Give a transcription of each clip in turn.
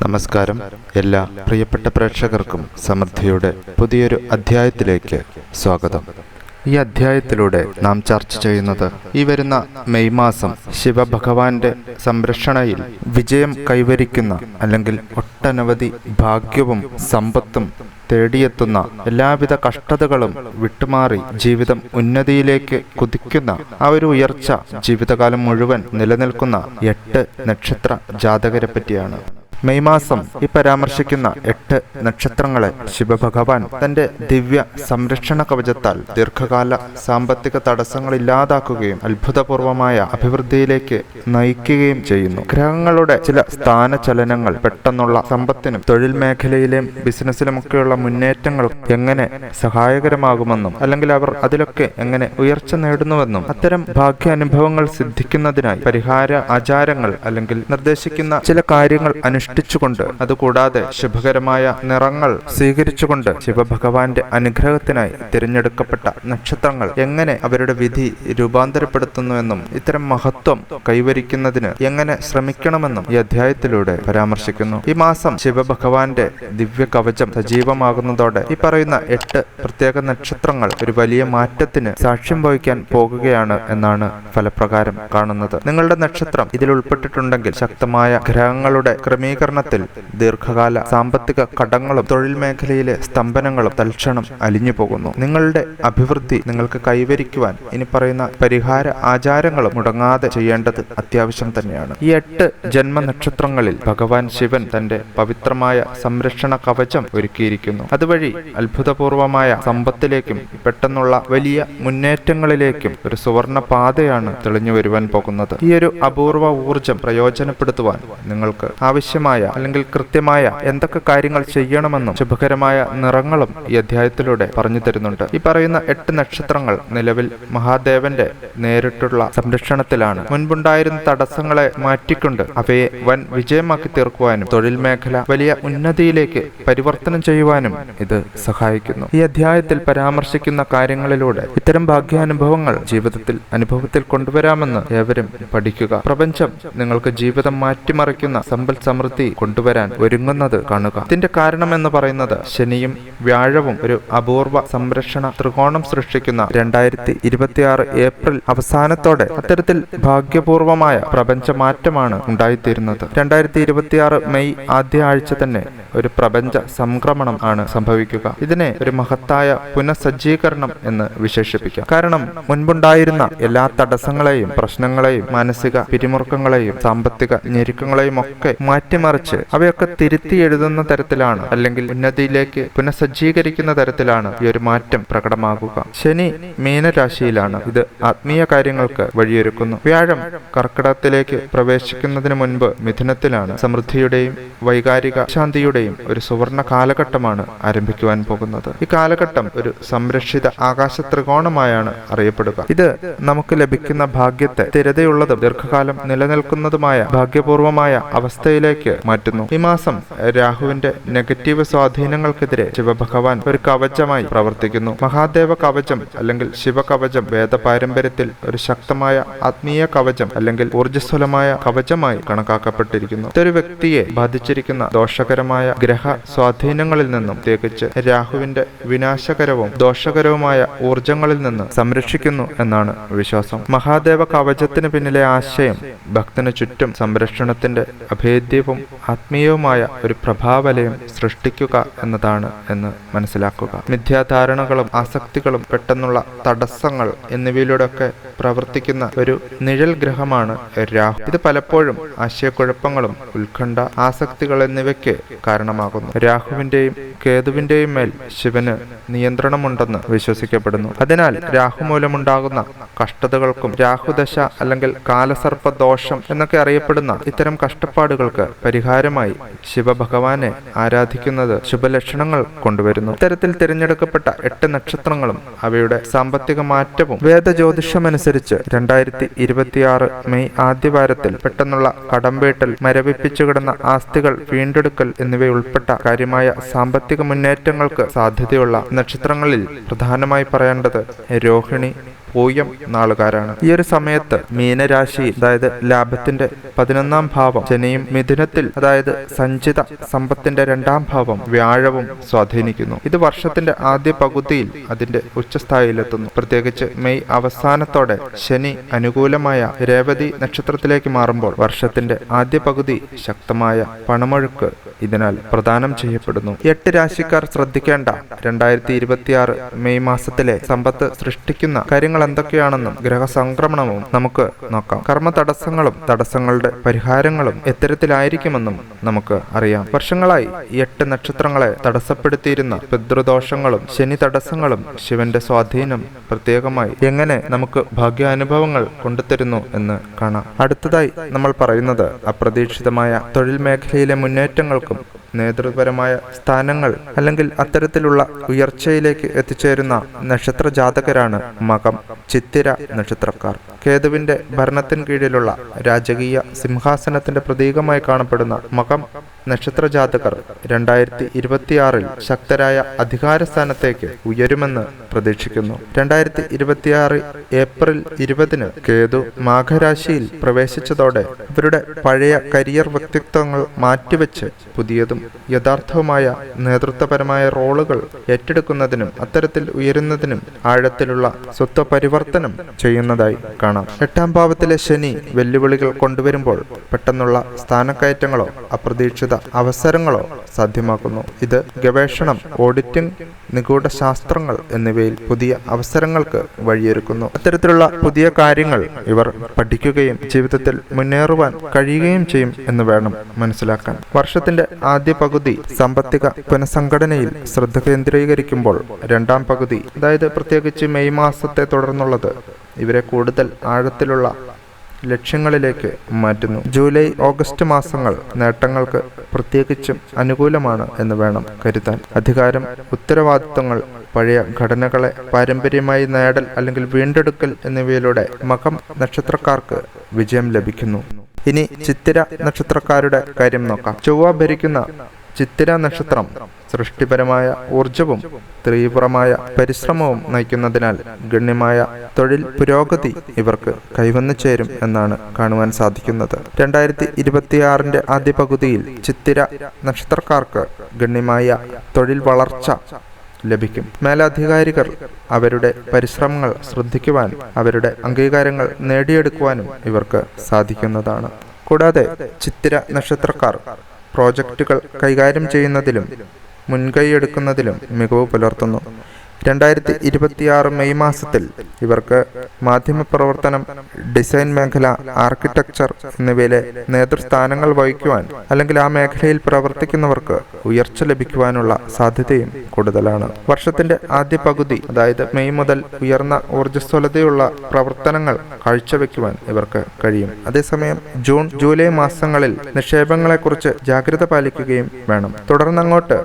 നമസ്കാരം. എല്ലാ പ്രിയപ്പെട്ട പ്രേക്ഷകർക്കും സമൃദ്ധിയുടെ പുതിയൊരു അധ്യായത്തിലേക്ക് സ്വാഗതം. ഈ അധ്യായത്തിലൂടെ നാം ചർച്ച ചെയ്യുന്നത് ഈ വരുന്ന മെയ് മാസം ശിവഭഗവാന്റെ സംരക്ഷണയിൽ വിജയം കൈവരിക്കുന്ന അല്ലെങ്കിൽ ഒട്ടനവധി ഭാഗ്യവും സമ്പത്തും തേടിയെത്തുന്ന എല്ലാവിധ കഷ്ടതകളും വിട്ടുമാറി ജീവിതം ഉന്നതിയിലേക്ക് കുതിക്കുന്ന ആ ഒരു ഉയർച്ച ജീവിതകാലം മുഴുവൻ നിലനിൽക്കുന്ന 8 നക്ഷത്ര ജാതകരെ പറ്റിയാണ്. മെയ് മാസം ഈ പരാമർശിക്കുന്ന 8 നക്ഷത്രങ്ങളെ ശിവഭഗവാൻ തന്റെ ദിവ്യ സംരക്ഷണ കവചത്താൽ ദീർഘകാല സാമ്പത്തിക തടസ്സങ്ങൾ ഇല്ലാതാക്കുകയും അത്ഭുതപൂർവമായ അഭിവൃദ്ധിയിലേക്ക് നയിക്കുകയും ചെയ്യുന്നു. ഗ്രഹങ്ങളുടെ ചില സ്ഥാനചലനങ്ങൾ പെട്ടെന്നുള്ള സമ്പത്തിനും തൊഴിൽ മേഖലയിലെയും ബിസിനസ്സിലുമൊക്കെയുള്ള മുന്നേറ്റങ്ങൾ എങ്ങനെ സഹായകരമാകുമെന്നും അല്ലെങ്കിൽ അവർ അതിലൊക്കെ എങ്ങനെ ഉയർച്ച നേടുന്നുവെന്നും അത്തരം ഭാഗ്യാനുഭവങ്ങൾ സിദ്ധിക്കുന്നതിനായി പരിഹാര ആചാരങ്ങൾ അല്ലെങ്കിൽ നിർദ്ദേശിക്കുന്ന ചില കാര്യങ്ങൾ അനുഷ്ഠിച്ചുകൊണ്ട് അതുകൂടാതെ ശുഭകരമായ നിറങ്ങൾ സ്വീകരിച്ചുകൊണ്ട് ശിവഭഗവാന്റെ അനുഗ്രഹത്തിനായി തിരഞ്ഞെടുക്കപ്പെട്ട നക്ഷത്രങ്ങൾ എങ്ങനെ അവരുടെ വിധി രൂപാന്തരപ്പെടുത്തുന്നുവെന്നും ഇത്തരം മഹത്വം കൈവരിക്കുന്നതിന് എങ്ങനെ ശ്രമിക്കണമെന്നും ഈ അധ്യായത്തിലൂടെ പരാമർശിക്കുന്നു. ഈ മാസം ശിവഭഗവാന്റെ ദിവ്യ കവചം സജീവമാകുന്നതോടെ ഈ പറയുന്ന 8 പ്രത്യേക നക്ഷത്രങ്ങൾ ഒരു വലിയ മാറ്റത്തിന് സാക്ഷ്യം വഹിക്കാൻ പോകുകയാണ് എന്നാണ് ഫലപ്രകാരം കാണുന്നത്. നിങ്ങളുടെ നക്ഷത്രം ഇതിൽ ഉൾപ്പെട്ടിട്ടുണ്ടെങ്കിൽ ശക്തമായ ഗ്രഹങ്ങളുടെ ക്രമീകരണത്തിൽ ദീർഘകാല സാമ്പത്തിക കടങ്ങളും തൊഴിൽ മേഖലയിലെ സ്തംഭനങ്ങളും തൽക്ഷണം അലിഞ്ഞു പോകുന്നു. നിങ്ങളുടെ അഭിവൃദ്ധി നിങ്ങൾക്ക് കൈവരിക്കുവാൻ ഇനി പറയുന്ന പരിഹാര ആചാരങ്ങളും മുടങ്ങാതെ ചെയ്യേണ്ടത് അത്യാവശ്യം തന്നെയാണ്. ഈ 8 ജന്മനക്ഷത്രങ്ങളിൽ ഭഗവാൻ ശിവൻ തന്റെ പവിത്രമായ സംരക്ഷണ കവചം ഒരുക്കിയിരിക്കുന്നു. അതുവഴി അത്ഭുതപൂർവമായ സമ്പത്തിലേക്കും പെട്ടെന്നുള്ള വലിയ മുന്നേറ്റങ്ങളിലേക്കും ഒരു സുവർണ പാതയാണ് തെളിഞ്ഞു വരുവാൻ പോകുന്നത്. ഈ ഒരു അപൂർവ ഊർജം പ്രയോജനപ്പെടുത്തുവാൻ നിങ്ങൾക്ക് ആവശ്യമായ അല്ലെങ്കിൽ കൃത്യമായ എന്തൊക്കെ കാര്യങ്ങൾ ചെയ്യണമെന്നും ശുഭകരമായ നിറങ്ങളും ഈ അധ്യായത്തിലൂടെ പറഞ്ഞു തരുന്നുണ്ട്. ഈ പറയുന്ന 8 നക്ഷത്രങ്ങൾ നിലവിൽ മഹാദേവന്റെ നേരിട്ടുള്ള സംരക്ഷണത്തിലാണ്. മുൻപുണ്ടായിരുന്ന തടസ്സങ്ങളെ മാറ്റിക്കൊണ്ട് അവയെ വൻ വിജയമാക്കി തീർക്കുവാനും തൊഴിൽ മേഖല വലിയ ഉന്നതിയിലേക്ക് പരിവർത്തനം ചെയ്യുവാനും ഇത് സഹായിക്കുന്നു. ഈ അധ്യായത്തിൽ പരാമർശിക്കുന്ന കാര്യങ്ങളിലൂടെ ഇത്തരം ഭാഗ്യാനുഭവങ്ങൾ ജീവിതത്തിൽ അനുഭവത്തിൽ കൊണ്ടുവരാമെന്ന് ഏവരും പഠിക്കുക. പ്രപഞ്ചം നിങ്ങൾക്ക് ജീവിതം മാറ്റിമറിക്കുന്ന സമ്പൽ സമൃദ്ധി കൊണ്ടുവരാൻ ഒരുങ്ങുന്നത് കാണുക. ഇതിന്റെ കാരണം എന്ന് പറയുന്നത് ശനിയും വ്യാഴവും ഒരു അപൂർവ സംരക്ഷണ ത്രികോണം സൃഷ്ടിക്കുന്ന 2026 ഏപ്രിൽ അവസാനത്തോടെ അത്തരത്തിൽ ഭാഗ്യപൂർവമായ പ്രപഞ്ച മാറ്റമാണ് ഉണ്ടായിത്തീരുന്നത്. 2026 മെയ് ആദ്യ ആഴ്ച തന്നെ ഒരു പ്രപഞ്ച സംക്രമണം ആണ് സംഭവിക്കുക. ഇതിനെ ഒരു മഹത്തായ പുനഃസജ്ജീകരണം എന്ന് വിശേഷിപ്പിക്കാം. കാരണം മുൻപുണ്ടായിരുന്ന എല്ലാ തടസ്സങ്ങളെയും പ്രശ്നങ്ങളെയും മാനസിക പിരിമുറുക്കങ്ങളെയും സാമ്പത്തിക ഞെരുക്കങ്ങളെയും ഒക്കെ മാറ്റിമറിച്ച് അവയൊക്കെ തിരുത്തി എഴുതുന്ന തരത്തിലാണ് അല്ലെങ്കിൽ ഉന്നതിയിലേക്ക് പുനഃസജ്ജീകരിക്കുന്ന തരത്തിലാണ് ഈ ഒരു മാറ്റം പ്രകടമാകുക. ശനി മീനരാശിയിലാണ്. ഇത് ആത്മീയ കാര്യങ്ങൾക്ക് വഴിയൊരുക്കുന്നു. വ്യാഴം കർക്കിടകത്തിലേക്ക് പ്രവേശിക്കുന്നതിന് മുൻപ് മിഥുനത്തിലാണ്. സമൃദ്ധിയുടെയും വൈകാരിക ശാന്തിയുടെയും ഒരു സുവർണ കാലഘട്ടമാണ് ആരംഭിക്കുവാൻ പോകുന്നത്. ഈ കാലഘട്ടം ഒരു സംരക്ഷിത ആകാശ ത്രികോണമായാണ് അറിയപ്പെടുക. ഇത് നമുക്ക് ലഭിക്കുന്ന ഭാഗ്യത്തെ സ്ഥിരതയുള്ളതും ദീർഘകാലം നിലനിൽക്കുന്നതുമായ ഭാഗ്യപൂർവമായ അവസ്ഥയിലേക്ക് മാറ്റുന്നു. ഈ മാസം രാഹുവിന്റെ നെഗറ്റീവ് സ്വാധീനങ്ങൾക്കെതിരെ ശിവഭഗവാൻ ഒരു കവചമായി പ്രവർത്തിക്കുന്നു. മഹാദേവ കവചം അല്ലെങ്കിൽ ശിവകവചം വേദ പാരമ്പര്യത്തിൽ ഒരു ശക്തമായ ആത്മീയ കവചം അല്ലെങ്കിൽ ഊർജ്ജസ്വലമായ കവചമായി കണക്കാക്കപ്പെട്ടിരിക്കുന്നു. ഇതൊരു വ്യക്തിയെ ബാധിച്ചിരിക്കുന്ന ദോഷകരമായ ഗ്രഹ സ്വാധീനങ്ങളിൽ നിന്നും പ്രത്യേകിച്ച് രാഹുവിന്റെ വിനാശകരവും ദോഷകരവുമായ ഊർജങ്ങളിൽ നിന്ന് സംരക്ഷിക്കുന്നു എന്നാണ് വിശ്വാസം. മഹാദേവ കവചത്തിന് പിന്നിലെ ആശയം ഭക്തന് ചുറ്റും സംരക്ഷണത്തിന്റെ അഭേദ്യവും ആത്മീയവുമായ ഒരു പ്രഭാവലയം സൃഷ്ടിക്കുക എന്നതാണ് എന്ന് മനസ്സിലാക്കുക. മിഥ്യാധാരണകളും ആസക്തികളും പെട്ടെന്നുള്ള തടസ്സങ്ങൾ എന്നിവയിലൂടെയൊക്കെ പ്രവർത്തിക്കുന്ന ഒരു നിഴൽ ഗ്രഹമാണ് രാഹു. ഇത് പലപ്പോഴും ആശയക്കുഴപ്പങ്ങളും ഉത്കണ്ഠ ആസക്തികൾ എന്നിവയ്ക്ക് കാരണമാകുന്നു. രാഹുവിന്റെയും കേതുവിന്റെയും മേൽ ശിവന് നിയന്ത്രണമുണ്ടെന്ന് വിശ്വസിക്കപ്പെടുന്നു. അതിനാൽ രാഹു മൂലമുണ്ടാകുന്ന കഷ്ടതകൾക്കും രാഹുദശ അല്ലെങ്കിൽ കാലസർപ്പ ദോഷം എന്നൊക്കെ അറിയപ്പെടുന്ന ഇത്തരം കഷ്ടപ്പാടുകൾക്ക് പരിഹാരമായി ശിവഭഗവാനെ ആരാധിക്കുന്നത് ശുഭലക്ഷണങ്ങൾ കൊണ്ടുവരുന്നു. ഇത്തരത്തിൽ തിരഞ്ഞെടുക്കപ്പെട്ട 8 നക്ഷത്രങ്ങളും അവയുടെ സാമ്പത്തിക മാറ്റവും വേദജ്യോതിഷമനുസരിച്ച് 2026 മെയ് ആദ്യവാരത്തിൽ പെട്ടെന്നുള്ള കടംവീട്ടൽ, മരവിപ്പിച്ചു കിടന്ന ആസ്തികൾ വീണ്ടെടുക്കൽ എന്നിവയുൾപ്പെട്ട കാര്യമായ സാമ്പത്തിക മുന്നേറ്റങ്ങൾക്ക് സാധ്യതയുള്ള നക്ഷത്രങ്ങളിൽ പ്രധാനമായി പറയേണ്ടത് രോഹിണി, പൂയം നാളുകാരാണ്. ഈ ഒരു സമയത്ത് മീനരാശിയിൽ, അതായത് ലാഭത്തിന്റെ 11ാം ഭാവം ശനിയും, മിഥുനത്തിൽ അതായത് സഞ്ചിത സമ്പത്തിന്റെ 2ാം ഭാവം വ്യാഴവും സ്വാധീനിക്കുന്നു. ഇത് വർഷത്തിന്റെ ആദ്യ പകുതിയിൽ അതിന്റെ ഉച്ചസ്ഥായിയിലെത്തുന്നു. പ്രത്യേകിച്ച് മെയ് അവസാനത്തോടെ ശനി അനുകൂലമായ രേവതി നക്ഷത്രത്തിലേക്ക് മാറുമ്പോൾ വർഷത്തിന്റെ ആദ്യ പകുതി ശക്തമായ പണമൊഴുക്ക് ഇതിനാൽ പ്രദാനം ചെയ്യപ്പെടുന്നു. 8 രാശിക്കാർ ശ്രദ്ധിക്കേണ്ട 2026 മെയ് മാസത്തിലെ സമ്പത്ത് സൃഷ്ടിക്കുന്ന കാര്യങ്ങൾ എന്തൊക്കെയാണെന്നും ഗ്രഹസംക്രമണവും നമുക്ക് നോക്കാം. കർമ്മ തടസ്സങ്ങളുടെ പരിഹാരങ്ങളും എത്തരത്തിലായിരിക്കുമെന്നും നമുക്ക് അറിയാം. വർഷങ്ങളായി 8 നക്ഷത്രങ്ങളെ തടസ്സപ്പെടുത്തിയിരുന്ന പിതൃദോഷങ്ങളും ശനി തടസ്സങ്ങളും ശിവന്റെ സ്വാധീനം പ്രത്യേകമായി എങ്ങനെ നമുക്ക് ഭാഗ്യാനുഭവങ്ങൾ കൊണ്ടുതരുന്നു എന്ന് കാണാം. അടുത്തതായി നമ്മൾ പറയുന്നത് അപ്രതീക്ഷിതമായ തൊഴിൽ മേഖലയിലെ മുന്നേറ്റങ്ങൾക്കും നേതൃപരമായ സ്ഥാനങ്ങൾ അല്ലെങ്കിൽ അത്തരത്തിലുള്ള ഉയർച്ചയിലേക്ക് എത്തിച്ചേരുന്ന നക്ഷത്ര ജാതകരാണ് മകം, ചിത്തിര നക്ഷത്രക്കാർ. കേതുവിന്റെ ഭരണത്തിന് കീഴിലുള്ള രാജകീയ സിംഹാസനത്തിന്റെ പ്രതീകമായി കാണപ്പെടുന്ന മകം നക്ഷത്ര ജാതകർ 2026 ശക്തരായ അധികാരസ്ഥാനത്തേക്ക് ഉയരുമെന്ന് പ്രതീക്ഷിക്കുന്നു. 2026 ഏപ്രിൽ 20 കേതു മാഘരാശിയിൽ പ്രവേശിച്ചതോടെ അവരുടെ പഴയ കരിയർ വ്യക്തിത്വങ്ങൾ മാറ്റിവെച്ച് പുതിയതും യഥാർത്ഥവുമായ നേതൃത്വപരമായ റോളുകൾ ഏറ്റെടുക്കുന്നതിനും അത്തരത്തിൽ ഉയരുന്നതിനും ആഴത്തിലുള്ള സ്വത്വപരിവർത്തനം ചെയ്യുന്നതായി കാണാം. 8ാം ഭാവത്തിലെ ശനി വെല്ലുവിളികൾ കൊണ്ടുവരുമ്പോൾ പെട്ടെന്നുള്ള സ്ഥാനക്കയറ്റങ്ങളോ അപ്രതീക്ഷിത അവസരങ്ങളോ സാധ്യമാക്കുന്നു. ഇത് ഗവേഷണം, ഓഡിറ്റിംഗ്, നിഗൂഢ ശാസ്ത്രങ്ങൾ എന്നിവയിൽ പുതിയ അവസരങ്ങൾക്ക് വഴിയൊരുക്കുന്നു. അത്തരത്തിലുള്ള പുതിയ കാര്യങ്ങൾ ഇവർ പഠിക്കുകയും ജീവിതത്തിൽ മുന്നേറുവാൻ കഴിയുകയും ചെയ്യും എന്ന് വേണം മനസ്സിലാക്കാൻ. വർഷത്തിന്റെ ആദ്യ പകുതി സാമ്പത്തിക പുനഃസംഘടനയിൽ ശ്രദ്ധ കേന്ദ്രീകരിക്കുമ്പോൾ 2ാം പകുതി, അതായത് പ്രത്യേകിച്ച് മെയ് മാസത്തെ തുടർന്നുള്ളത്, ഇവരെ കൂടുതൽ ആഴത്തിലുള്ള ലക്ഷ്യങ്ങളിലേക്ക് മാറ്റുന്നു. ജൂലൈ, ഓഗസ്റ്റ് മാസങ്ങൾ നേട്ടങ്ങൾക്ക് പ്രത്യേകിച്ചും അനുകൂലമാണ് എന്ന് വേണം കരുതാൻ. അധികാരം, ഉത്തരവാദിത്വങ്ങൾ, പഴയ ഘടനകളെ പാരമ്പര്യമായി നേടൽ അല്ലെങ്കിൽ വീണ്ടെടുക്കൽ എന്നിവയിലൂടെ മകം നക്ഷത്രക്കാർക്ക് വിജയം ലഭിക്കുന്നു. ഇനി ചിത്തിര നക്ഷത്രക്കാരുടെ കാര്യം നോക്കാം. ചൊവ്വ ഭരിക്കുന്ന ചിത്തിര നക്ഷത്രം സൃഷ്ടിപരമായ ഊർജവും തീവ്രമായ പരിശ്രമവും നയിക്കുന്നതിനാൽ ഗണ്യമായ തൊഴിൽ പുരോഗതി ഇവർക്ക് കൈവന്നു ചേരും എന്നാണ് കാണുവാൻ സാധിക്കുന്നത്. 2026 ആദ്യ പകുതിയിൽ ചിത്തിര നക്ഷത്രക്കാർക്ക് ഗണ്യമായ തൊഴിൽ വളർച്ച ലഭിക്കും. മേലധികാരികൾ അവരുടെ പരിശ്രമങ്ങൾ ശ്രദ്ധിക്കുവാൻ, അവരുടെ അംഗീകാരങ്ങൾ നേടിയെടുക്കുവാനും ഇവർക്ക് സാധിക്കുന്നതാണ്. കൂടാതെ ചിത്തിര നക്ഷത്രക്കാർ പ്രോജക്റ്റുകൾ കൈകാര്യം ചെയ്യുന്നതിലും മുൻകൈയെടുക്കുന്നതിലും മികവ് പുലർത്തുന്നു. 2026 മെയ് മാസത്തിൽ ഇവർക്ക് മാധ്യമപ്രവർത്തനം, ഡിസൈൻ മേഖല, ആർക്കിടെക്ചർ എന്നിവയിലെ നേതൃസ്ഥാനങ്ങൾ വഹിക്കുവാൻ അല്ലെങ്കിൽ ആ മേഖലയിൽ പ്രവർത്തിക്കുന്നവർക്ക് ഉയർച്ച ലഭിക്കുവാനുള്ള സാധ്യതയും കൂടുതലാണ്. വർഷത്തിന്റെ ആദ്യ പകുതി, അതായത് മെയ് മുതൽ ഉയർന്ന ഊർജ്ജസ്വലതയുള്ള പ്രവർത്തനങ്ങൾ കാഴ്ചവെക്കുവാൻ ഇവർക്ക് കഴിയും. അതേസമയം ജൂൺ, ജൂലൈ മാസങ്ങളിൽ നിക്ഷേപങ്ങളെക്കുറിച്ച് ജാഗ്രത പാലിക്കുകയും വേണം. തുടർന്നങ്ങോട്ട്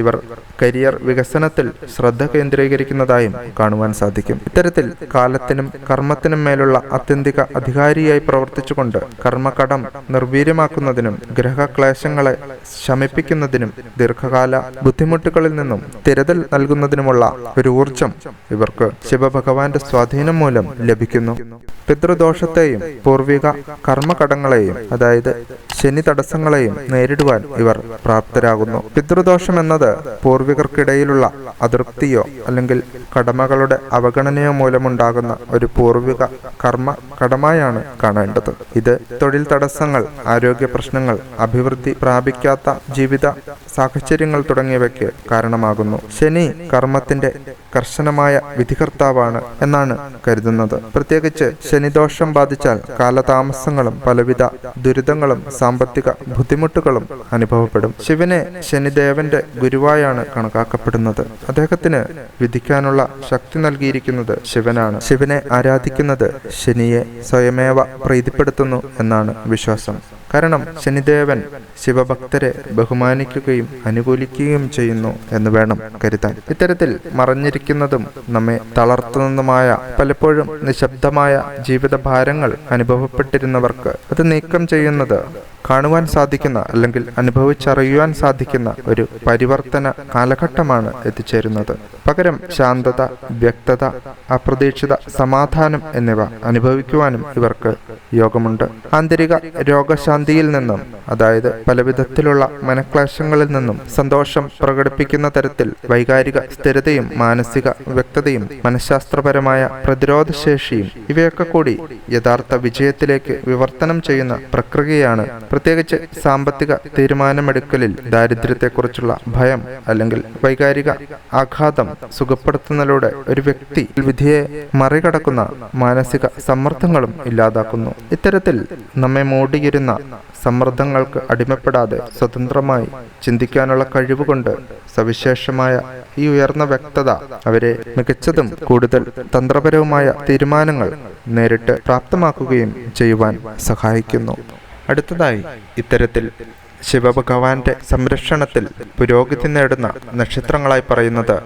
ഇവർ കരിയർ വികസനത്തിൽ ശ്രദ്ധ കേന്ദ്രീകരിക്കുന്നതായും കാണുവാൻ സാധിക്കും. ഇത്തരത്തിൽ കാലത്തിനും കർമ്മത്തിനും മേലുള്ള ആത്യന്തിക അധികാരിയായി പ്രവർത്തിച്ചുകൊണ്ട് കർമ്മകടം നിർവീര്യമാക്കുന്നതിനും ഗ്രഹക്ലേശങ്ങളെ ശമിപ്പിക്കുന്നതിനും ദീർഘകാല ബുദ്ധിമുട്ടുകളിൽ നിന്നും തിരതൽ നൽകുന്നതിനുമുള്ള ഒരു ഊർജം ഇവർക്ക് ശിവഭഗവാന്റെ സ്വാധീനം മൂലം ലഭിക്കുന്നു. പിതൃദോഷത്തെയും പൂർവിക കർമ്മകടങ്ങളെയും, അതായത് ശനി തടസ്സങ്ങളെയും നേരിടുവാൻ ഇവർ പ്രാപ്തരാകുന്നു. പിതൃദോഷം എന്നത് പൂർവികർക്കിടയിലുള്ള അതൃപ്തിയോ അല്ലെങ്കിൽ കടമകളുടെ അവഗണനയോ മൂലമുണ്ടാകുന്ന ഒരു പൂർവിക കർമ്മ കടമായാണ് കാണേണ്ടത്. ഇത് തൊഴിൽ തടസ്സങ്ങൾ, ആരോഗ്യ പ്രശ്നങ്ങൾ, അഭിവൃദ്ധി പ്രാപിക്കാത്ത ജീവിത സാഹചര്യങ്ങൾ തുടങ്ങിയവയ്ക്ക് കാരണമാകുന്നു. ശനി കർമ്മത്തിന്റെ കർശനമായ വിധികർത്താവാണ് എന്നാണ് കരുതുന്നത്. പ്രത്യേകിച്ച് ശനിദോഷം ബാധിച്ചാൽ കാലതാമസങ്ങളും പലവിധ ദുരിതങ്ങളും സാമ്പത്തിക ബുദ്ധിമുട്ടുകളും അനുഭവപ്പെടും. ശിവനെ ശനിദേവന്റെ ഗുരുവായാണ് കണക്കാക്കപ്പെടുന്നത്. അദ്ദേഹത്തിന് വിധിക്കാനുള്ള ശക്തി നൽകിയിരിക്കുന്നത് ശിവനാണ്. ശിവനെ ആരാധിക്കുന്നത് ശനിയെ സ്വയമേവ പ്രീതിപ്പെടുത്തുന്നു എന്നാണ് വിശ്വാസം. കാരണം ശനിദേവൻ ശിവഭക്തരെ ബഹുമാനിക്കുകയും അനുകൂലിക്കുകയും ചെയ്യുന്നു എന്ന് വേണം കരുതാൻ. ഇത്തരത്തിൽ മറഞ്ഞിരിക്കുന്നതും നമ്മെ തളർത്തുന്നതുമായ പലപ്പോഴും നിശബ്ദമായ ജീവിതഭാരങ്ങൾ അനുഭവപ്പെട്ടിരുന്നവർക്ക് അത് നീക്കം ചെയ്യുന്നത് കാണുവാൻ സാധിക്കുന്ന അല്ലെങ്കിൽ അനുഭവിച്ചറിയുവാൻ സാധിക്കുന്ന ഒരു പരിവർത്തന കാലഘട്ടമാണ് എത്തിച്ചേരുന്നത്. പകരം ശാന്തത, വ്യക്തത, അപ്രതീക്ഷിത സമാധാനം എന്നിവ അനുഭവിക്കുവാനും ഇവർക്ക് യോഗമുണ്ട്. ആന്തരിക രോഗശാന്തിയിൽ നിന്നും, അതായത് പലവിധത്തിലുള്ള മനക്ലേശങ്ങളിൽ നിന്നും സന്തോഷം പ്രകടിപ്പിക്കുന്ന തരത്തിൽ വൈകാരിക സ്ഥിരതയും മാനസിക വ്യക്തതയും മനഃശാസ്ത്രപരമായ പ്രതിരോധശേഷിയും ഇവയൊക്കെ കൂടി യഥാർത്ഥ വിജയത്തിലേക്ക് വിവർത്തനം ചെയ്യുന്ന പ്രക്രിയയാണ്. പ്രത്യേകിച്ച് സാമ്പത്തിക തീരുമാനമെടുക്കലിൽ ദാരിദ്ര്യത്തെക്കുറിച്ചുള്ള ഭയം അല്ലെങ്കിൽ വൈകാരിക ആഘാതം സുഖപ്പെടുത്തുന്നതിലൂടെ ഒരു വ്യക്തി വിധിയെ മറികടക്കുന്ന മാനസിക സമ്മർദ്ദങ്ങളും ഇല്ലാതാക്കുന്നു. ഇത്തരത്തിൽ നമ്മെ മൂടിയിരുന്ന സമ്മർദ്ദങ്ങൾക്ക് അടിമപ്പെടാതെ സ്വതന്ത്രമായി ചിന്തിക്കാനുള്ള കഴിവുകൊണ്ട് സവിശേഷമായ ഈ ഉയർന്ന വ്യക്തത അവരെ മികച്ചതും കൂടുതൽ തന്ത്രപരവുമായ തീരുമാനങ്ങൾ നേരിട്ട് പ്രാപ്തമാക്കുകയും ചെയ്യുവാൻ സഹായിക്കുന്നു. അടുത്തതായി ഇത്തരത്തിൽ ശിവഭഗവാന്റെ സംരക്ഷണത്തിൽ പുരോഗതി നേടുന്ന നക്ഷത്രങ്ങളായി പറയുന്നത്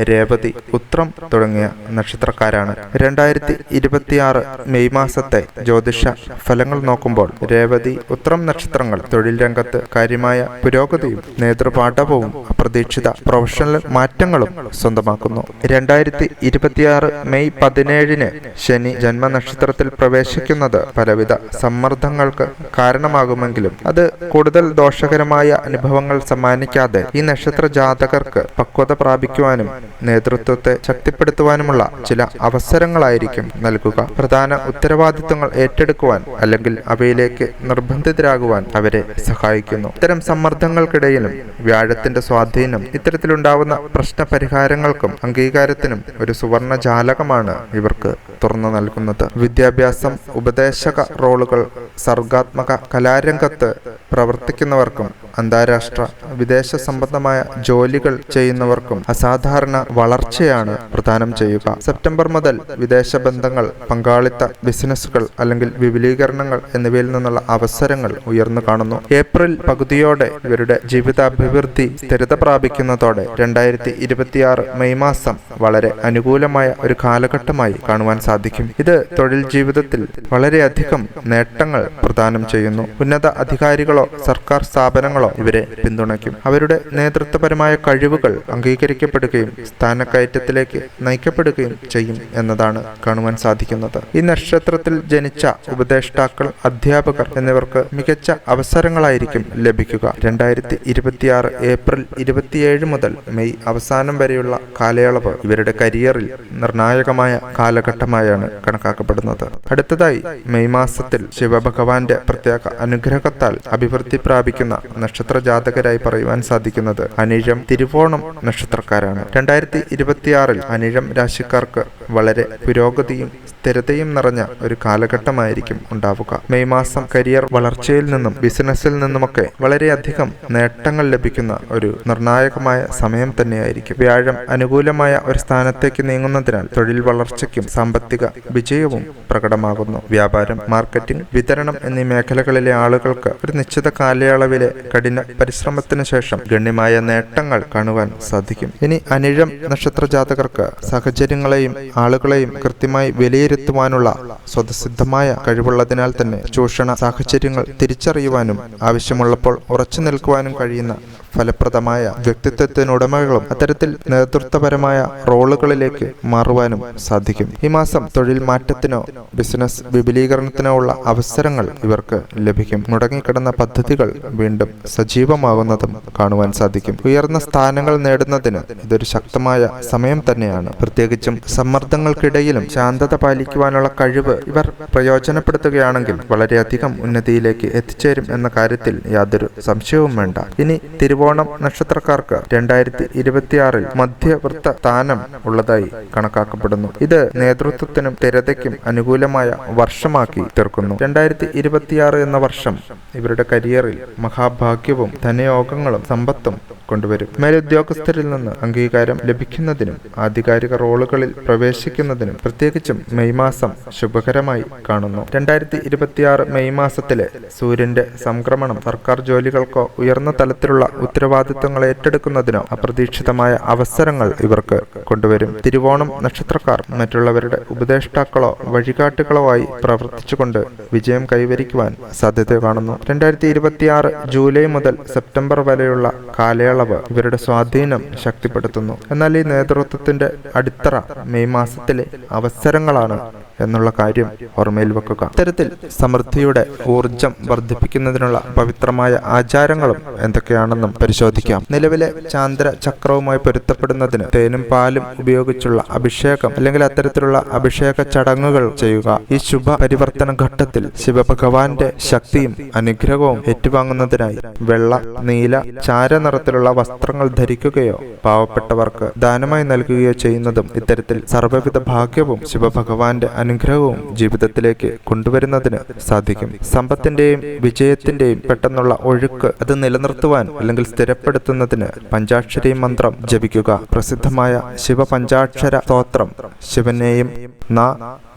രേവതി, ഉത്രം തുടങ്ങിയ നക്ഷത്രക്കാരാണ്. 2026 മെയ് മാസത്തെ ജ്യോതിഷ ഫലങ്ങൾ നോക്കുമ്പോൾ രേവതി, ഉത്രം നക്ഷത്രങ്ങൾ തൊഴിൽ രംഗത്ത് കാര്യമായ പുരോഗതിയും നേതൃപാഠവും അപ്രതീക്ഷിത പ്രൊഫഷണൽ മാറ്റങ്ങളും സ്വന്തമാക്കുന്നു. 2026 മെയ് 17 ശനി ജന്മനക്ഷത്രത്തിൽ പ്രവേശിക്കുന്നത് പലവിധ സമ്മർദ്ദങ്ങൾക്ക് കാരണമാകുമെങ്കിലും അത് കൂടുതൽ ദോഷകരമായ അനുഭവങ്ങൾ സമ്മാനിക്കാതെ ഈ നക്ഷത്ര ജാതകർക്ക് പക്വത പ്രാപിക്കുവാനും നേതൃത്വത്തെ ശക്തിപ്പെടുത്തുവാനുമുള്ള ചില അവസരങ്ങളായിരിക്കും നൽകുക. പ്രധാന ഉത്തരവാദിത്വങ്ങൾ ഏറ്റെടുക്കുവാൻ അല്ലെങ്കിൽ അവയിലേക്ക് നിർബന്ധിതരാകുവാൻ അവരെ സഹായിക്കുന്നു. ഇത്തരം സമ്മർദ്ദങ്ങൾക്കിടയിലും വ്യാഴത്തിന്റെ സ്വാധീനം ഇത്തരത്തിലുണ്ടാവുന്ന പ്രശ്ന പരിഹാരങ്ങൾക്കും അംഗീകാരത്തിനും ഒരു സുവർണ ജാലകമാണ് ഇവർക്ക് തുറന്നു നൽകുന്നത്. വിദ്യാഭ്യാസം, ഉപദേശക റോളുകൾ, സർഗാത്മക കലാരംഗത്ത് പ്രവർത്തിക്കുന്നവർക്കും അന്താരാഷ്ട്ര വിദേശ സംബന്ധമായ ജോലികൾ ചെയ്യുന്നവർക്കും അസാധാരണ വളർച്ചയാണ് പ്രദാനം ചെയ്യുക. സെപ്റ്റംബർ മുതൽ വിദേശ ബന്ധങ്ങൾ, പങ്കാളിത്ത ബിസിനസ്സുകൾ അല്ലെങ്കിൽ വിപുലീകരണങ്ങൾ എന്നിവയിൽ നിന്നുള്ള അവസരങ്ങൾ ഉയർന്നു കാണുന്നു. ഏപ്രിൽ പകുതിയോടെ ഇവരുടെ ജീവിതാഭിവൃദ്ധി സ്ഥിരത പ്രാപിക്കുന്നതോടെ 2026 മെയ് മാസം വളരെ അനുകൂലമായ ഒരു കാലഘട്ടമായി കാണുവാൻ സാധിക്കും. ഇത് തൊഴിൽ ജീവിതത്തിൽ വളരെയധികം നേട്ടങ്ങൾ പ്രദാനം ചെയ്യുന്നു. ഉന്നത അധികാരികളോ സർക്കാർ സ്ഥാപനങ്ങളോ ഇവരെ പിന്തുണയ്ക്കും. അവരുടെ നേതൃത്വപരമായ കഴിവുകൾ അംഗീകരിക്കപ്പെടുകയും സ്ഥാനക്കയറ്റത്തിലേക്ക് നയിക്കപ്പെടുകയും ചെയ്യും എന്നതാണ് കാണുവാൻ സാധിക്കുന്നത്. ഈ നക്ഷത്രത്തിൽ ജനിച്ച ഉപദേഷ്ടാക്കൾ, അധ്യാപകർ എന്നിവർക്ക് മികച്ച അവസരങ്ങളായിരിക്കും ലഭിക്കുക. 2026 ഏപ്രിൽ 27 മുതൽ മെയ് അവസാനം വരെയുള്ള കാലയളവ് ഇവരുടെ കരിയറിൽ നിർണായകമായ കാലഘട്ടമായാണ് കണക്കാക്കപ്പെടുന്നത്. അടുത്തതായി മെയ് മാസത്തിൽ ശിവഭഗവാന്റെ പ്രത്യേക അനുഗ്രഹത്താൽ അഭിവൃദ്ധി പ്രാപിക്കുന്ന നക്ഷത്ര ജാതകരായി പറയുവാൻ സാധിക്കുന്നത് അനിഴം, തിരുവോണം നക്ഷത്രക്കാരാണ്. 2026 അനിഴം രാശിക്കാർക്ക് വളരെ പുരോഗതിയും സ്ഥിരതയും നിറഞ്ഞ ഒരു കാലഘട്ടമായിരിക്കും ഉണ്ടാവുക. മെയ് മാസം കരിയർ വളർച്ചയിൽ നിന്നും ബിസിനസ്സിൽ നിന്നുമൊക്കെ വളരെയധികം നേട്ടങ്ങൾ ലഭിക്കുന്ന ഒരു നിർണായകമായ സമയം തന്നെയായിരിക്കും. വ്യാഴം അനുകൂലമായ ഒരു സ്ഥാനത്തേക്ക് നീങ്ങുന്നതിനാൽ തൊഴിൽ വളർച്ചയ്ക്കും സാമ്പത്തിക വിജയവും പ്രകടമാകുന്നു. വ്യാപാരം, മാർക്കറ്റിംഗ്, വിതരണം എന്നീ മേഖലകളിലെ ആളുകൾക്ക് ഒരു നിശ്ചിത കാലയളവിലെ കഠിന പരിശ്രമത്തിന് ശേഷം ഗണ്യമായ നേട്ടങ്ങൾ കാണുവാൻ സാധിക്കും. ഇനി അനിഴം നക്ഷത്ര ജാതകർക്ക് സാഹചര്യങ്ങളെയും ആളുകളെയും കൃത്യമായി വിലയിരുത്തുവാനുള്ള സ്വതസിദ്ധമായ കഴിവുള്ളതിനാൽ തന്നെ ചൂഷണ സാഹചര്യങ്ങൾ തിരിച്ചറിയുവാനും ആവശ്യമുള്ളപ്പോൾ ഉറച്ചു നിൽക്കുവാനും കഴിയുന്ന ഫലപ്രദമായ വ്യക്തിത്വത്തിനുടമകളും അത്തരത്തിൽ നേതൃത്വപരമായ റോളുകളിലേക്ക് മാറുവാനും സാധിക്കും. ഈ മാസം തൊഴിൽ മാറ്റത്തിനോ ബിസിനസ് വിപുലീകരണത്തിനോ ഉള്ള അവസരങ്ങൾ ഇവർക്ക് ലഭിക്കും. മുടങ്ങിക്കിടന്ന പദ്ധതികൾ വീണ്ടും സജീവമാകുന്നതും കാണുവാൻ സാധിക്കും. ഉയർന്ന സ്ഥാനങ്ങൾ നേടുന്നതിന് ഇതൊരു ശക്തമായ സമയം തന്നെയാണ്. പ്രത്യേകിച്ചും സമ്മർദ്ദങ്ങൾക്കിടയിലും ശാന്തത പാലിക്കുവാനുള്ള കഴിവ് ഇവർ പ്രയോജനപ്പെടുത്തുകയാണെങ്കിൽ വളരെയധികം ഉന്നതിയിലേക്ക് എത്തിച്ചേരും എന്ന കാര്യത്തിൽ യാതൊരു സംശയവും വേണ്ട. ഇനി തിരുവോണം നക്ഷത്രക്കാർക്ക് 2026 മധ്യവൃത്ത സ്ഥാനം ഉള്ളതായി കണക്കാക്കപ്പെടുന്നു. ഇത് നേതൃത്വത്തിനും സ്ഥിരതയ്ക്കും അനുകൂലമായ വർഷമാക്കി തീർക്കുന്നു. 2026 എന്ന വർഷം ഇവരുടെ കരിയറിൽ മഹാഭാഗ്യവും ധനയോഗങ്ങളും സമ്പത്തും കൊണ്ടുവരും. മേലുദ്യോഗസ്ഥരിൽ നിന്ന് അംഗീകാരം ലഭിക്കുന്നതിനും ആധികാരിക റോളുകളിൽ പ്രവേശിക്കുന്നതിനും പ്രത്യേകിച്ചും മെയ് മാസം ശുഭകരമായി കാണുന്നു. 2026 മെയ് മാസത്തിലെ സൂര്യന്റെ സംക്രമണം സർക്കാർ ജോലികൾക്കോ ഉയർന്ന തലത്തിലുള്ള ഉത്തരവാദിത്തങ്ങൾ ഏറ്റെടുക്കുന്നതിനോ അപ്രതീക്ഷിതമായ അവസരങ്ങൾ ഇവർക്ക് കൊണ്ടുവരും. തിരുവോണം നക്ഷത്രക്കാർ മറ്റുള്ളവരുടെ ഉപദേഷ്ടാക്കളോ വഴികാട്ടുകളോ ആയി പ്രവർത്തിച്ചുകൊണ്ട് വിജയം കൈവരിക്കുവാൻ സാധ്യത കാണുന്നു. 2026 ജൂലൈ മുതൽ സെപ്റ്റംബർ വരെയുള്ള കാലയളവ് ഇവരുടെ സ്വാധീനം ശക്തിപ്പെടുത്തുന്നു. എന്നാൽ ഈ നേതൃത്വത്തിന്റെ അടിത്തറ മെയ് മാസത്തിലെ അവസരങ്ങളാണ് എന്നുള്ള കാര്യം ഓർമ്മയിൽ വെക്കുക. ഇത്തരത്തിൽ സമൃദ്ധിയുടെ ഊർജം വർദ്ധിപ്പിക്കുന്നതിനുള്ള പവിത്രമായ ആചാരങ്ങളും എന്തൊക്കെയാണെന്നും പരിശോധിക്കാം. നിലവിലെ ചാന്ദ്ര ചക്രവുമായി പൊരുത്തപ്പെടുന്നതിന് തേനും പാലും ഉപയോഗിച്ചുള്ള അഭിഷേകം അല്ലെങ്കിൽ അത്തരത്തിലുള്ള അഭിഷേക ചടങ്ങുകൾ ചെയ്യുക. ഈ ശുഭ പരിവർത്തന ഘട്ടത്തിൽ ശിവഭഗവാന്റെ ശക്തിയും അനുഗ്രഹവും ഏറ്റുവാങ്ങുന്നതിനായി വെള്ള, നീല, ചാരനിറത്തിലുള്ള വസ്ത്രങ്ങൾ ധരിക്കുകയോ പാവപ്പെട്ടവർക്ക് ദാനമായി നൽകുകയോ ചെയ്യുന്നതും ഇത്തരത്തിൽ സർവ്വവിധ ഭാഗ്യവും ശിവഭഗവാന്റെ അനുഗ്രഹവും ജീവിതത്തിലേക്ക് കൊണ്ടുവരുന്നതിന് സാധിക്കും. സമ്പത്തിന്റെയും വിജയത്തിന്റെയും പെട്ടെന്നുള്ള ഒഴുക്ക് അത് നിലനിർത്തുവാൻ അല്ലെങ്കിൽ സ്ഥിരപ്പെടുത്തുന്നതിന് പഞ്ചാക്ഷരി മന്ത്രം ജപിക്കുക. പ്രസിദ്ധമായ ശിവ പഞ്ചാക്ഷര സ്തോത്രം ശിവനെയും ന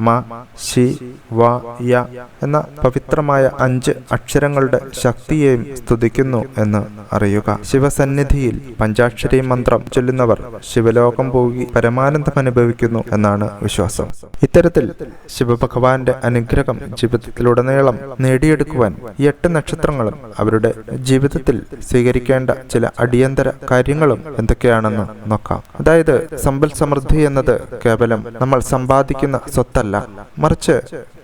മ ശി വ യ എന്ന പവിത്രമായ 5 അക്ഷരങ്ങളുടെ ശക്തിയെയും സ്തുതിക്കുന്നു എന്ന് അറിയുക. ശിവസന്നിധിയിൽ പഞ്ചാക്ഷരി മന്ത്രം ചൊല്ലുന്നവർ ശിവലോകം പോയി പരമാനന്ദം അനുഭവിക്കുന്നു എന്നാണ് വിശ്വാസം. ഇത്തരത്തിൽ ശിവഭഗവാന്റെ അനുഗ്രഹം ജീവിതത്തിലുടനീളം നേടിയെടുക്കുവാൻ ഈ 8 നക്ഷത്രങ്ങളും അവരുടെ ജീവിതത്തിൽ സ്വീകരിക്കേണ്ട ചില അടിയന്തര കാര്യങ്ങളും എന്തൊക്കെയാണെന്ന് നോക്കാം. അതായത് സമ്പൽ സമൃദ്ധി എന്നത് കേവലം നമ്മൾ സമ്പാദിക്കുന്ന സ്വത്തല്ല, മറിച്ച്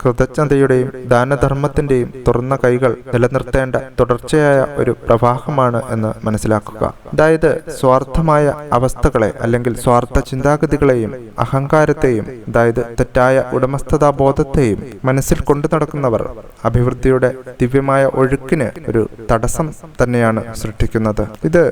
കൃതജ്ഞതയുടെയും ദാനധർമ്മത്തിന്റെയും തുറന്ന കൈകൾ നിലനിർത്തേണ്ട തുടർച്ചയായ ഒരു പ്രവാഹമാണ് എന്ന് മനസ്സിലാക്കുക. അതായത് സ്വാർത്ഥമായ അവസ്ഥകളെ അല്ലെങ്കിൽ സ്വാർത്ഥ ചിന്താഗതികളെയും അഹങ്കാരത്തെയും അതായത് തെറ്റായ ഉടമസ്ഥതാ ബോധത്തെയും മനസ്സിൽ കൊണ്ടു നടക്കുന്നവർ അഭിവൃദ്ധിയുടെ ദിവ്യമായ ഒഴുക്കിന് ഒരു തടസ്സം തന്നെയാണ് സൃഷ്ടിക്കുന്നത്. ഇത്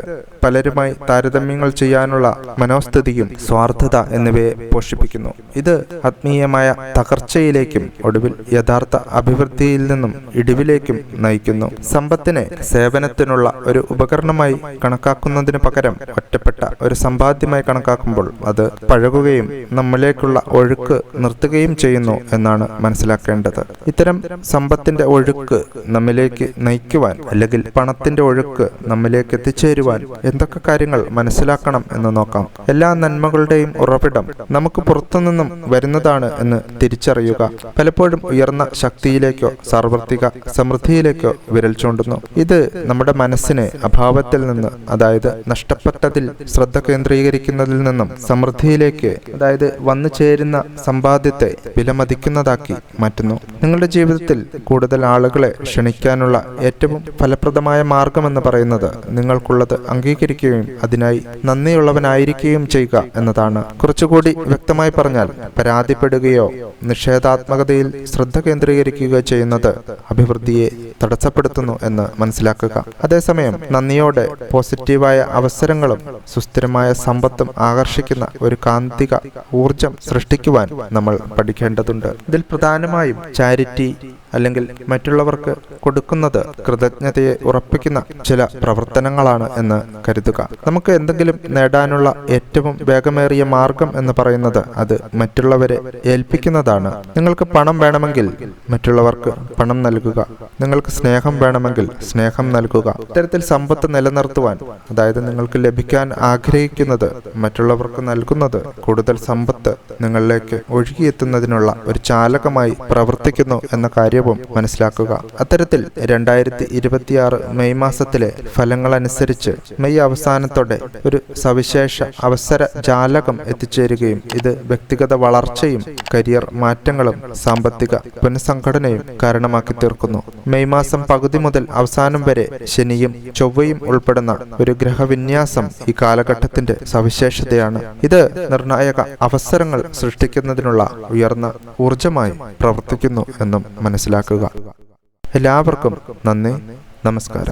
പലരുമായി താരതമ്യങ്ങൾ ചെയ്യാനുള്ള മനോസ്ഥിതിയും സ്വാർത്ഥത എന്നിവയെ പോഷിപ്പിക്കുന്നു. ഇത് ആത്മീയമായ തകർച്ചയിലേക്കും ഒടുവിൽ യഥാർത്ഥ അഭിവൃദ്ധിയിൽ നിന്നും ഇടിവിലേക്കും നയിക്കുന്നു. സമ്പത്തിനെ സേവനത്തിനുള്ള ഒരു ഉപകരണമായി കണക്കാക്കുന്നതിന് പകരം ഒറ്റപ്പെട്ട ഒരു സമ്പാദ്യമായി കണക്കാക്കുമ്പോൾ അത് പഴകുകയും നമ്മിലേക്കുള്ള ഒഴുക്ക് നിർത്തുകയും ചെയ്യുന്നു എന്നാണ് മനസ്സിലാക്കേണ്ടത്. ഇത്തരം സമ്പത്തിന്റെ ഒഴുക്ക് നമ്മിലേക്ക് നയിക്കുവാൻ അല്ലെങ്കിൽ പണത്തിന്റെ ഒഴുക്ക് നമ്മിലേക്ക് എത്തിച്ചേരുവാൻ എന്തൊക്കെ കാര്യങ്ങൾ മനസ്സിലാക്കണം എന്ന് നോക്കാം. എല്ലാ നന്മകളുടെയും ഉറവിടം നമുക്ക് പുറത്തുനിന്നും വരുന്നതാണ് എന്ന് തിരിച്ചറിയുക പലപ്പോഴും ഉയർന്ന ശക്തിയിലേക്കോ സാർവത്രിക സമൃദ്ധിയിലേക്കോ വിരൽ ചൂണ്ടുന്നു. ഇത് നമ്മുടെ മനസ്സിനെ അഭാവത്തിൽ നിന്ന് അതായത് നഷ്ടപ്പെട്ടതിൽ ശ്രദ്ധ കേന്ദ്രീകരിക്കുന്നതിൽ നിന്നും സമൃദ്ധിയിലേക്ക് അതായത് വന്നു ചേരുന്ന സമ്പാദ്യത്തെ വിലമതിക്കുന്നതാക്കി മാറ്റുന്നു. നിങ്ങളുടെ ജീവിതത്തിൽ കൂടുതൽ ആളുകളെ ക്ഷണിക്കാനുള്ള ഏറ്റവും ഫലപ്രദമായ മാർഗമെന്ന് പറയുന്നത് നിങ്ങൾക്കുള്ളത് അംഗീകരിക്കുകയും അതിനായി നന്ദിയുള്ളവനായിരിക്കുകയും ചെയ്യുക എന്നതാണ്. കുറച്ചുകൂടി വ്യക്തമായി പറഞ്ഞാൽ പരാതിപ്പെടുകയോ നിഷേധാത്മകതയിൽ ശ്രദ്ധ കേന്ദ്രീകരിക്കുകയോ ചെയ്യുന്നത് അഭിവൃദ്ധിയെ തടസ്സപ്പെടുത്തുന്നു എന്ന് മനസ്സിലാക്കുക. അതേസമയം നന്ദിയോടെ പോസിറ്റീവായ അവസരങ്ങളും സുസ്ഥിരമായ സമ്പത്തും ആകർഷിക്കുന്ന ഒരു കാന്തിക ഊർജം സൃഷ്ടിക്കുവാൻ നമ്മൾ പഠിക്കേണ്ടതുണ്ട്. ഇതിൽ പ്രധാനമായും ചാരിറ്റി അല്ലെങ്കിൽ മറ്റുള്ളവർക്ക് കൊടുക്കുന്നത് കൃതജ്ഞതയെ ഉറപ്പിക്കുന്ന ചില പ്രവർത്തനങ്ങളാണ് എന്ന് കരുതുക. നമുക്ക് എന്തെങ്കിലും നേടാനുള്ള ഏറ്റവും വേഗമേറിയ മാർഗം എന്ന് പറയുന്നത് അത് മറ്റുള്ളവരെ ഏൽപ്പിക്കുന്നതാണ്. നിങ്ങൾക്ക് പണം വേണമെങ്കിൽ മറ്റുള്ളവർക്ക് പണം നൽകുക. നിങ്ങൾക്ക് സ്നേഹം വേണമെങ്കിൽ സ്നേഹം നൽകുക. ഇത്തരത്തിൽ സമ്പത്ത് നിലനിർത്തുവാൻ അതായത് നിങ്ങൾക്ക് ലഭിക്കാൻ ആഗ്രഹിക്കുന്നത് മറ്റുള്ളവർക്ക് നൽകുന്നത് കൂടുതൽ സമ്പത്ത് നിങ്ങളിലേക്ക് ഒഴുകിയെത്തുന്നതിനുള്ള ഒരു ചാലകമായി പ്രവർത്തിക്കുന്നു എന്ന കാര്യം മനസ്സിലാക്കുക. അത്തരത്തിൽ 2026 മെയ് മാസത്തിലെ ഫലങ്ങളനുസരിച്ച് മെയ് അവസാനത്തോടെ ഒരു സവിശേഷ അവസര ജാലകം എത്തിച്ചേരുകയും ഇത് വ്യക്തിഗത വളർച്ചയും കരിയർ മാറ്റങ്ങളും സാമ്പത്തിക പുനഃസംഘടനയും കാരണമാക്കി തീർക്കുന്നു. മെയ് മാസം പകുതി മുതൽ അവസാനം വരെ ശനിയും ചൊവ്വയും ഉൾപ്പെടുന്ന ഒരു ഗ്രഹവിന്യാസം ഈ കാലഘട്ടത്തിന്റെ സവിശേഷതയാണ്. ഇത് നിർണായക അവസരങ്ങൾ സൃഷ്ടിക്കുന്നതിനുള്ള ഉയർന്ന ഊർജമായി പ്രവർത്തിക്കുന്നു എന്നും മനസ്സിലാക്കുക. എല്ലാവർക്കും നന്ദി, നമസ്കാരം.